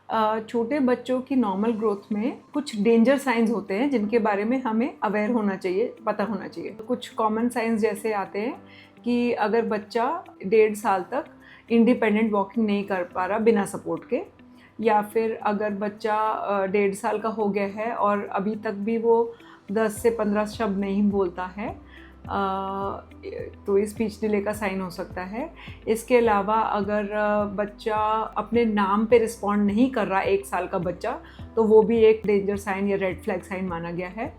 छोटे बच्चों की नॉर्मल ग्रोथ में कुछ डेंजर साइंस होते हैं जिनके बारे में हमें अवेयर होना चाहिए, पता होना चाहिए। कुछ कॉमन साइंस जैसे आते हैं कि अगर बच्चा 1.5 साल तक इंडिपेंडेंट वॉकिंग नहीं कर पा रहा बिना सपोर्ट के, या फिर अगर बच्चा 1.5 साल का हो गया है और अभी तक भी वो 10 से 15 शब्द नहीं बोलता है, तो स्पीच डिले का साइन हो सकता है। इसके अलावा अगर बच्चा अपने नाम पे रिस्पॉन्ड नहीं कर रहा 1 साल का बच्चा, तो वो भी एक डेंजर साइन या रेड फ्लैग साइन माना गया है।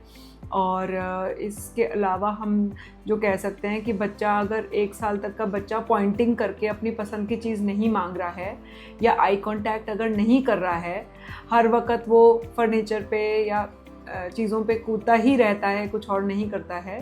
और इसके अलावा हम जो कह सकते हैं कि बच्चा अगर 1 साल तक का बच्चा पॉइंटिंग करके अपनी पसंद की चीज़ नहीं मांग रहा है, या आई कांटेक्ट अगर नहीं कर रहा है, हर वक्त वो फर्नीचर पे या चीज़ों पे कूदता ही रहता है, कुछ और नहीं करता है,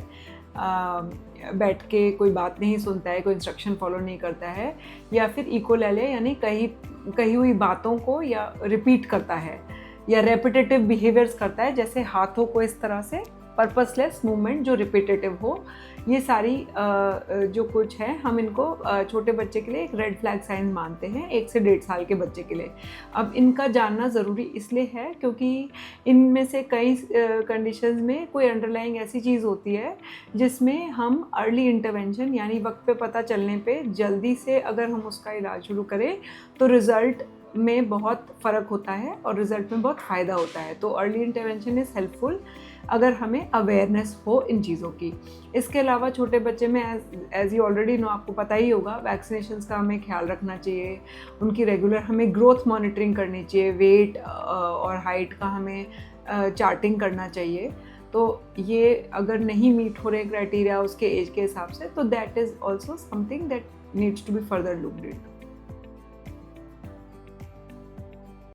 बैठ के कोई बात नहीं सुनता है, कोई इंस्ट्रक्शन फॉलो नहीं करता है, या फिर इकोलेले यानी कही हुई बातों को या रिपीट करता है, या रेपिटेटिव बिहेवियर्स करता है, जैसे हाथों को इस तरह से पर्पसलेस मूवमेंट जो रिपीटेटिव हो। ये सारी जो कुछ है, हम इनको छोटे बच्चे के लिए एक रेड फ्लैग साइन मानते हैं, 1 से 1.5 साल के बच्चे के लिए। अब इनका जानना ज़रूरी इसलिए है क्योंकि इनमें से कई कंडीशंस में कोई अंडरलाइंग ऐसी चीज़ होती है जिसमें हम अर्ली इंटरवेंशन यानी वक्त पे पता चलने पे जल्दी से अगर हम उसका इलाज शुरू करें तो रिज़ल्ट में बहुत फ़र्क होता है और रिज़ल्ट में बहुत फ़ायदा होता है। तो अर्ली इंटरवेंशन इज़ हेल्पफुल अगर हमें अवेयरनेस हो इन चीज़ों की। इसके अलावा छोटे बच्चे में एज यू ऑलरेडी नो, आपको पता ही होगा, वैक्सीनेशंस का हमें ख्याल रखना चाहिए, उनकी रेगुलर हमें ग्रोथ मॉनिटरिंग करनी चाहिए, वेट और हाइट का हमें चार्टिंग करना चाहिए। तो ये अगर नहीं मीट हो रहे क्राइटेरिया उसके एज के हिसाब से, तो that is also something that needs to be further looked into.